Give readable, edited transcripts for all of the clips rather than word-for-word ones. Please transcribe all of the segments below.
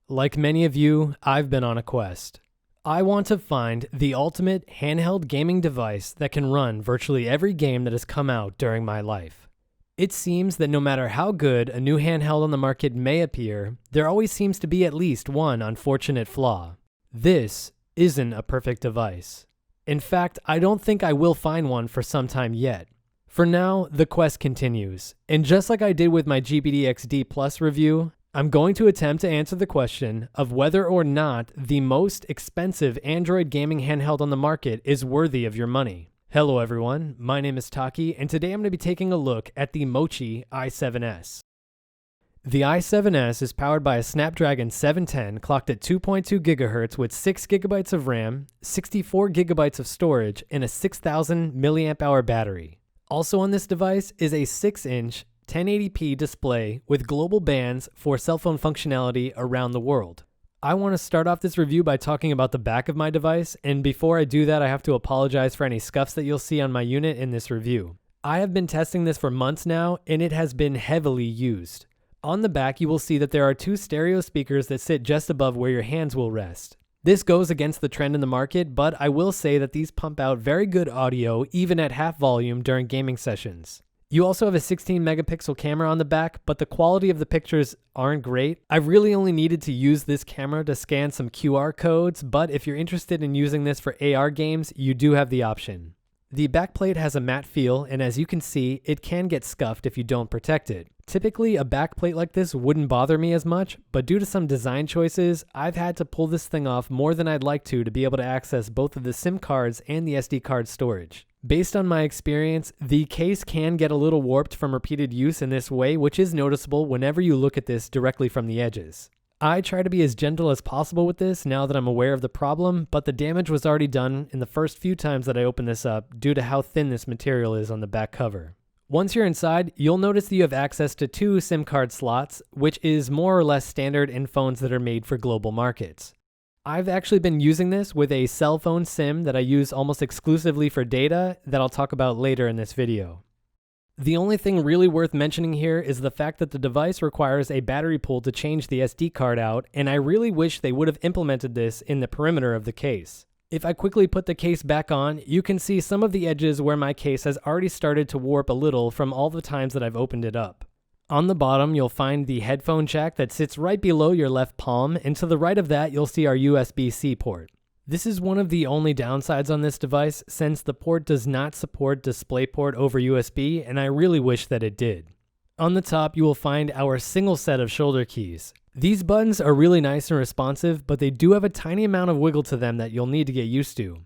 Like many of you, I've been on a quest. I want to find the ultimate handheld gaming device that can run virtually every game that has come out during my life. It seems that no matter how good a new handheld on the market may appear, there always seems to be at least one unfortunate flaw. This isn't a perfect device. In fact, I don't think I will find one for some time yet. For now, the quest continues, and just like I did with my GPD-XD Plus review, I'm going to attempt to answer the question of whether or not the most expensive Android gaming handheld on the market is worthy of your money. Hello everyone, my name is Taki, and today I'm going to be taking a look at the Mochi i7s. The i7s is powered by a Snapdragon 710 clocked at 2.2 GHz with 6 GB of RAM, 64 GB of storage, and a 6000 mAh battery. Also on this device is a 6-inch 1080p display with global bands for cell phone functionality around the world. I want to start off this review by talking about the back of my device, and before I do that, I have to apologize for any scuffs that you'll see on my unit in this review. I have been testing this for months now, and it has been heavily used. On the back, you will see that there are two stereo speakers that sit just above where your hands will rest. This goes against the trend in the market, but I will say that these pump out very good audio even at half volume during gaming sessions. You also have a 16 megapixel camera on the back, but the quality of the pictures aren't great. I've really only needed to use this camera to scan some QR codes, but if you're interested in using this for AR games, you do have the option. The backplate has a matte feel, and as you can see, it can get scuffed if you don't protect it. Typically, a backplate like this wouldn't bother me as much, but due to some design choices, I've had to pull this thing off more than I'd like to be able to access both of the SIM cards and the SD card storage. Based on my experience, the case can get a little warped from repeated use in this way, which is noticeable whenever you look at this directly from the edges. I try to be as gentle as possible with this now that I'm aware of the problem, but the damage was already done in the first few times that I opened this up due to how thin this material is on the back cover. Once you're inside, you'll notice that you have access to 2 SIM card slots, which is more or less standard in phones that are made for global markets. I've actually been using this with a cell phone SIM that I use almost exclusively for data that I'll talk about later in this video. The only thing really worth mentioning here is the fact that the device requires a battery pull to change the SD card out, and I really wish they would have implemented this in the perimeter of the case. If I quickly put the case back on, you can see some of the edges where my case has already started to warp a little from all the times that I've opened it up. On the bottom, you'll find the headphone jack that sits right below your left palm, and to the right of that, you'll see our USB-C port. This is one of the only downsides on this device, since the port does not support DisplayPort over USB, and I really wish that it did. On the top, you will find our single set of shoulder keys. These buttons are really nice and responsive, but they do have a tiny amount of wiggle to them that you'll need to get used to.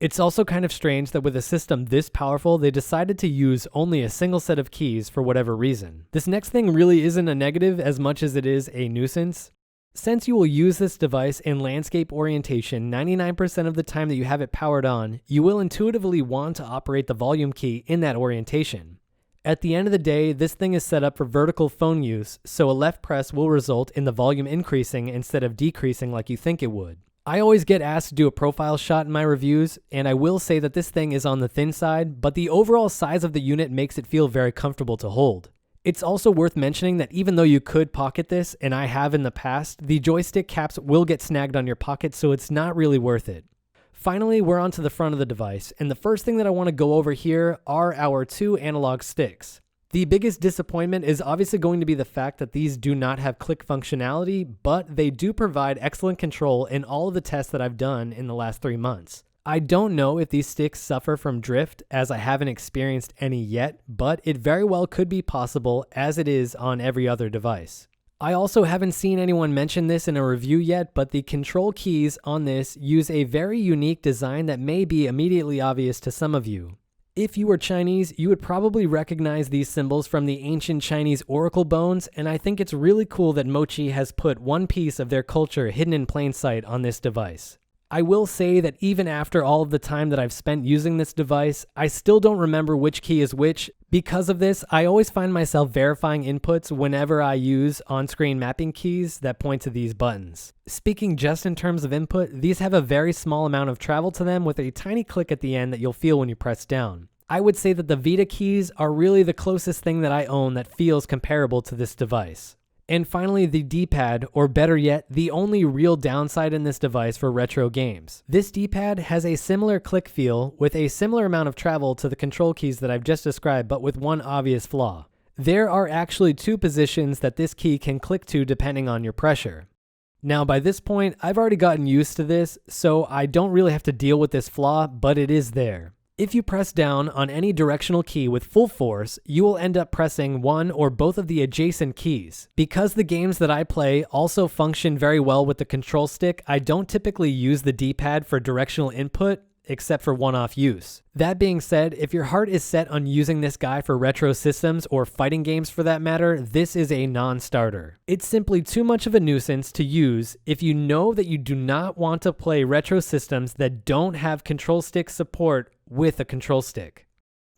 It's also kind of strange that with a system this powerful, they decided to use only a single set of keys for whatever reason. This next thing really isn't a negative as much as it is a nuisance. Since you will use this device in landscape orientation 99% of the time that you have it powered on, you will intuitively want to operate the volume key in that orientation. At the end of the day, this thing is set up for vertical phone use, so a left press will result in the volume increasing instead of decreasing like you think it would. I always get asked to do a profile shot in my reviews, and I will say that this thing is on the thin side, but the overall size of the unit makes it feel very comfortable to hold. It's also worth mentioning that even though you could pocket this, and I have in the past, the joystick caps will get snagged on your pocket, so it's not really worth it. Finally, we're onto the front of the device, and the first thing that I want to go over here are our 2 analog sticks. The biggest disappointment is obviously going to be the fact that these do not have click functionality, but they do provide excellent control in all of the tests that I've done in the last 3 months. I don't know if these sticks suffer from drift, as I haven't experienced any yet, but it very well could be possible, as it is on every other device. I also haven't seen anyone mention this in a review yet, but the control keys on this use a very unique design that may be immediately obvious to some of you. If you were Chinese, you would probably recognize these symbols from the ancient Chinese oracle bones, and I think it's really cool that Mochi has put one piece of their culture hidden in plain sight on this device. I will say that even after all of the time that I've spent using this device, I still don't remember which key is which. Because of this, I always find myself verifying inputs whenever I use on-screen mapping keys that point to these buttons. Speaking just in terms of input, these have a very small amount of travel to them with a tiny click at the end that you'll feel when you press down. I would say that the Vita keys are really the closest thing that I own that feels comparable to this device. And finally, the D-pad, or better yet, the only real downside in this device for retro games. This D-pad has a similar click feel with a similar amount of travel to the control keys that I've just described, but with one obvious flaw. There are actually 2 positions that this key can click to depending on your pressure. Now, by this point, I've already gotten used to this, so I don't really have to deal with this flaw, but it is there. If you press down on any directional key with full force, you will end up pressing one or both of the adjacent keys. Because the games that I play also function very well with the control stick, I don't typically use the D-pad for directional input, except for one-off use. That being said, if your heart is set on using this guy for retro systems or fighting games for that matter, this is a non-starter. It's simply too much of a nuisance to use if you know that you do not want to play retro systems that don't have control stick support with a control stick.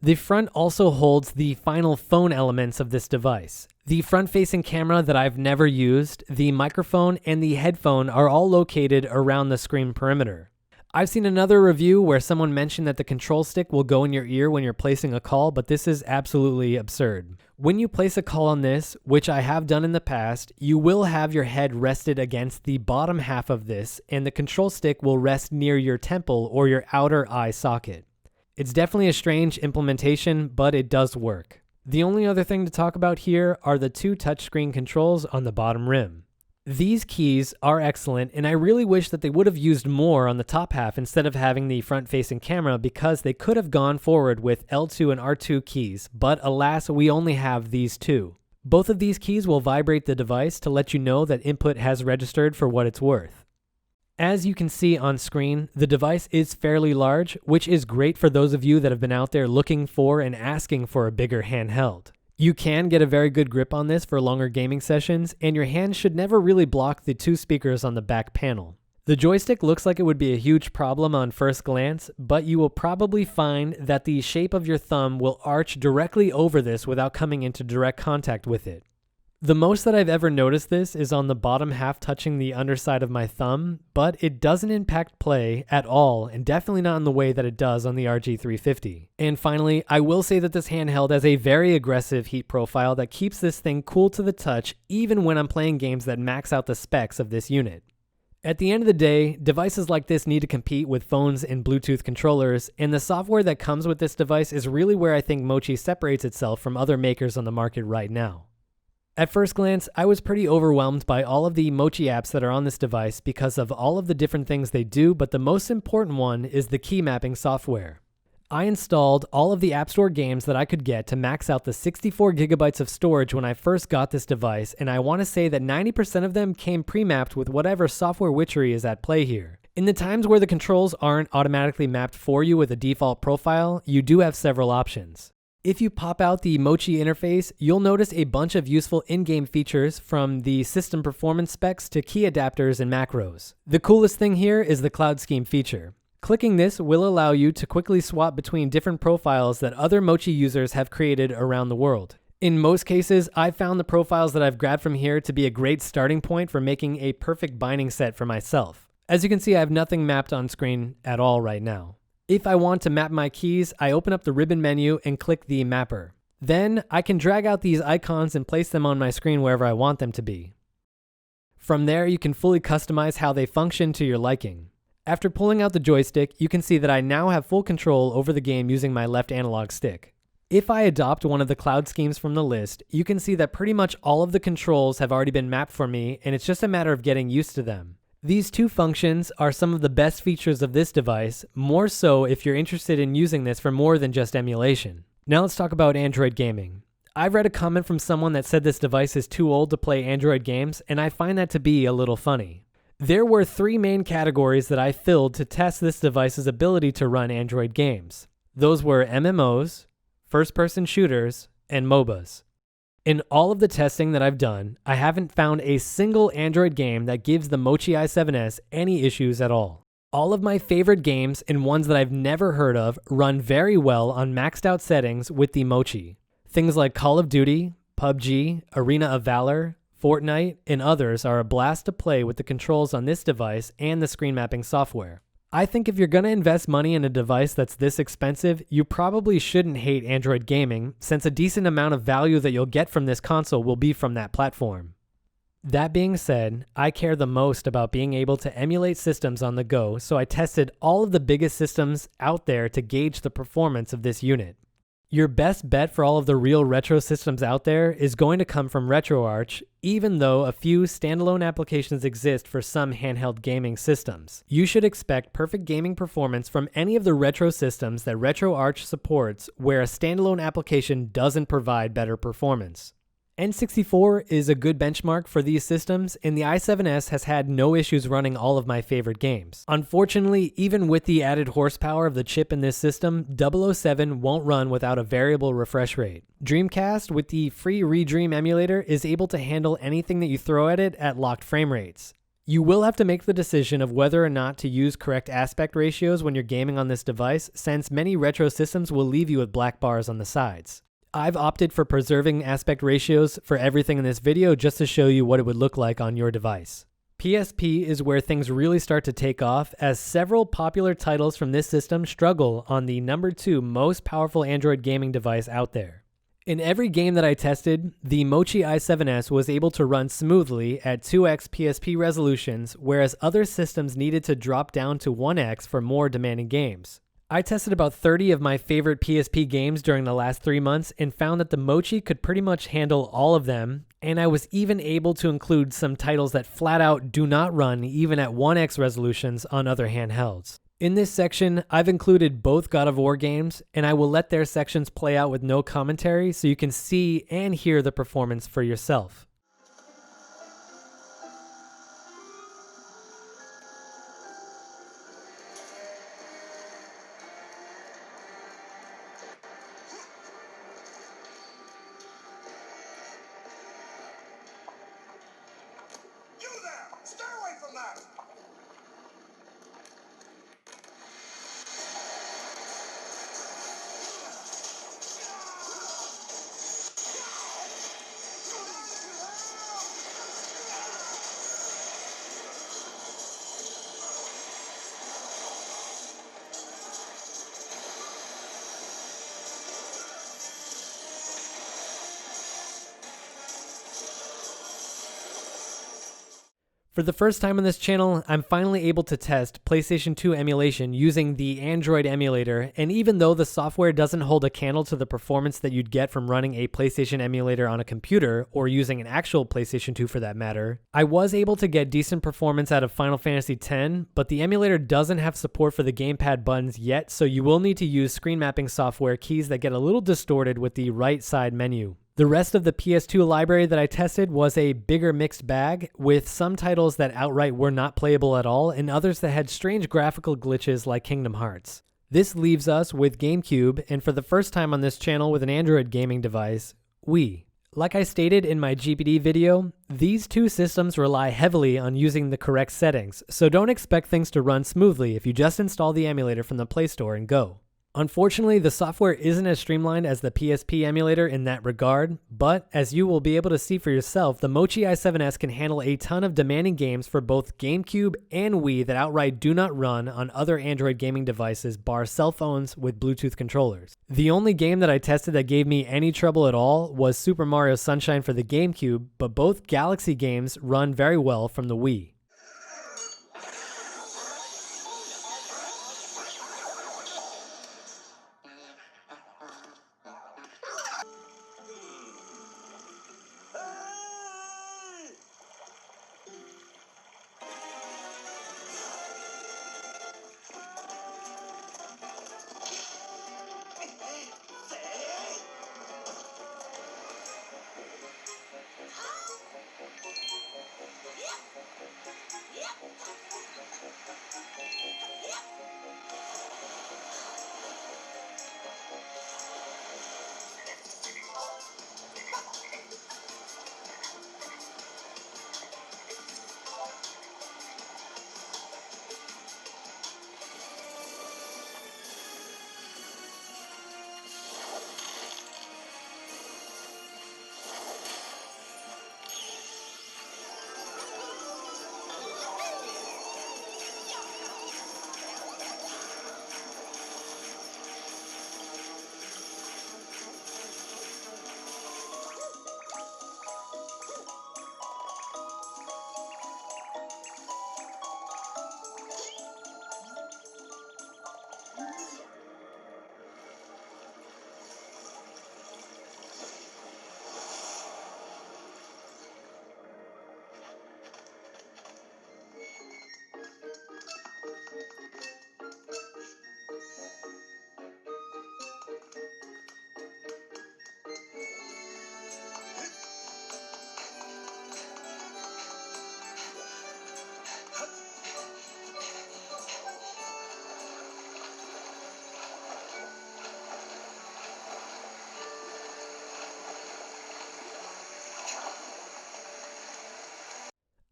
The front also holds the final phone elements of this device. The front-facing camera that I've never used, the microphone, and the headphone are all located around the screen perimeter. I've seen another review where someone mentioned that the control stick will go in your ear when you're placing a call, but this is absolutely absurd. When you place a call on this, which I have done in the past, you will have your head rested against the bottom half of this, and the control stick will rest near your temple or your outer eye socket. It's definitely a strange implementation, but it does work. The only other thing to talk about here are the 2 touchscreen controls on the bottom rim. These keys are excellent, and I really wish that they would have used more on the top half instead of having the front-facing camera, because they could have gone forward with L2 and R2 keys, but alas, we only have these 2. Both of these keys will vibrate the device to let you know that input has registered for what it's worth. As you can see on screen, the device is fairly large, which is great for those of you that have been out there looking for and asking for a bigger handheld. You can get a very good grip on this for longer gaming sessions, and your hand should never really block the 2 speakers on the back panel. The joystick looks like it would be a huge problem on first glance, but you will probably find that the shape of your thumb will arch directly over this without coming into direct contact with it. The most that I've ever noticed this is on the bottom half touching the underside of my thumb, but it doesn't impact play at all, and definitely not in the way that it does on the RG350. And finally, I will say that this handheld has a very aggressive heat profile that keeps this thing cool to the touch even when I'm playing games that max out the specs of this unit. At the end of the day, devices like this need to compete with phones and Bluetooth controllers, and the software that comes with this device is really where I think Mochi separates itself from other makers on the market right now. At first glance, I was pretty overwhelmed by all of the Mochi apps that are on this device because of all of the different things they do, but the most important one is the key mapping software. I installed all of the App Store games that I could get to max out the 64 gigabytes of storage when I first got this device, and I want to say that 90% of them came pre-mapped with whatever software witchery is at play here. In the times where the controls aren't automatically mapped for you with a default profile, you do have several options. If you pop out the Mochi interface, you'll notice a bunch of useful in-game features, from the system performance specs to key adapters and macros. The coolest thing here is the Cloud Scheme feature. Clicking this will allow you to quickly swap between different profiles that other Mochi users have created around the world. In most cases, I've found the profiles that I've grabbed from here to be a great starting point for making a perfect binding set for myself. As you can see, I have nothing mapped on screen at all right now. If I want to map my keys, I open up the ribbon menu and click the mapper. Then I can drag out these icons and place them on my screen wherever I want them to be. From there, you can fully customize how they function to your liking. After pulling out the joystick, you can see that I now have full control over the game using my left analog stick. If I adopt one of the cloud schemes from the list, you can see that pretty much all of the controls have already been mapped for me, and it's just a matter of getting used to them. These 2 functions are some of the best features of this device, more so if you're interested in using this for more than just emulation. Now let's talk about Android gaming. I've read a comment from someone that said this device is too old to play Android games, and I find that to be a little funny. There were 3 main categories that I filled to test this device's ability to run Android games. Those were MMOs, first-person shooters, and MOBAs. In all of the testing that I've done, I haven't found a single Android game that gives the Mochi i7s any issues at all. All of my favorite games, and ones that I've never heard of, run very well on maxed out settings with the Mochi. Things like Call of Duty, PUBG, Arena of Valor, Fortnite, and others are a blast to play with the controls on this device and the screen mapping software. I think if you're going to invest money in a device that's this expensive, you probably shouldn't hate Android gaming, since a decent amount of value that you'll get from this console will be from that platform. That being said, I care the most about being able to emulate systems on the go, so I tested all of the biggest systems out there to gauge the performance of this unit. Your best bet for all of the real retro systems out there is going to come from RetroArch, even though a few standalone applications exist for some handheld gaming systems. You should expect perfect gaming performance from any of the retro systems that RetroArch supports where a standalone application doesn't provide better performance. N64 is a good benchmark for these systems, and the i7s has had no issues running all of my favorite games. Unfortunately, even with the added horsepower of the chip in this system, 007 won't run without a variable refresh rate. Dreamcast, with the free Redream emulator, is able to handle anything that you throw at it at locked frame rates. You will have to make the decision of whether or not to use correct aspect ratios when you're gaming on this device, since many retro systems will leave you with black bars on the sides. I've opted for preserving aspect ratios for everything in this video just to show you what it would look like on your device. PSP is where things really start to take off, as several popular titles from this system struggle on the number 2 most powerful Android gaming device out there. In every game that I tested, the Mochi i7s was able to run smoothly at 2x PSP resolutions, whereas other systems needed to drop down to 1x for more demanding games. I tested about 30 of my favorite PSP games during the last 3 months and found that the Mochi could pretty much handle all of them, and I was even able to include some titles that flat out do not run even at 1x resolutions on other handhelds. In this section, I've included both God of War games, and I will let their sections play out with no commentary so you can see and hear the performance for yourself. For the first time on this channel, I'm finally able to test PlayStation 2 emulation using the Android emulator, and even though the software doesn't hold a candle to the performance that you'd get from running a PlayStation emulator on a computer, or using an actual PlayStation 2 for that matter, I was able to get decent performance out of Final Fantasy X, but the emulator doesn't have support for the gamepad buttons yet, so you will need to use screen mapping software keys that get a little distorted with the right side menu. The rest of the PS2 library that I tested was a bigger mixed bag, with some titles that outright were not playable at all and others that had strange graphical glitches like Kingdom Hearts. This leaves us with GameCube, and for the first time on this channel with an Android gaming device, Wii. Like I stated in my GPD video, these two systems rely heavily on using the correct settings, so don't expect things to run smoothly if you just install the emulator from the Play Store and go. Unfortunately, the software isn't as streamlined as the PSP emulator in that regard, but as you will be able to see for yourself, the Mochi i7s can handle a ton of demanding games for both GameCube and Wii that outright do not run on other Android gaming devices bar cell phones with Bluetooth controllers. The only game that I tested that gave me any trouble at all was Super Mario Sunshine for the GameCube, but both Galaxy games run very well from the Wii.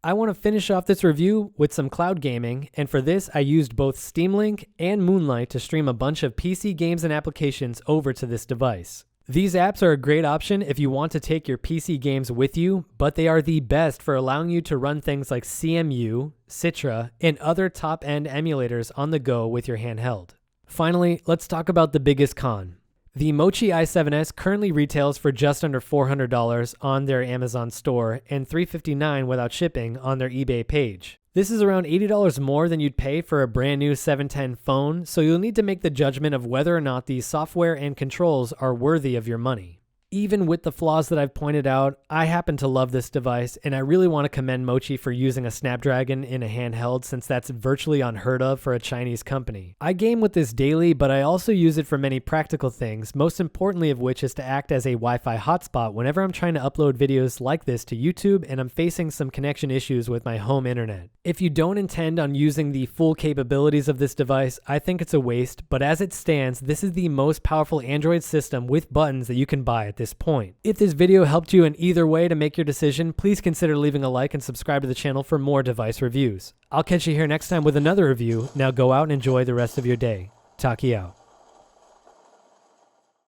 I want to finish off this review with some cloud gaming, and for this I used both Steam Link and Moonlight to stream a bunch of PC games and applications over to this device. These apps are a great option if you want to take your PC games with you, but they are the best for allowing you to run things like CMU, Citra, and other top-end emulators on the go with your handheld. Finally, let's talk about the biggest con. The Mochi i7s currently retails for just under $400 on their Amazon store and $359 without shipping on their eBay page. This is around $80 more than you'd pay for a brand new 710 phone, so you'll need to make the judgment of whether or not the software and controls are worthy of your money. Even with the flaws that I've pointed out, I happen to love this device, and I really want to commend Mochi for using a Snapdragon in a handheld, since that's virtually unheard of for a Chinese company. I game with this daily, but I also use it for many practical things, most importantly of which is to act as a Wi-Fi hotspot whenever I'm trying to upload videos like this to YouTube and I'm facing some connection issues with my home internet. If you don't intend on using the full capabilities of this device, I think it's a waste, but as it stands, this is the most powerful Android system with buttons that you can buy at this point. If this video helped you in either way to make your decision, please consider leaving a like and subscribe to the channel for more device reviews. I'll catch you here next time with another review. Now go out and enjoy the rest of your day. Taki out.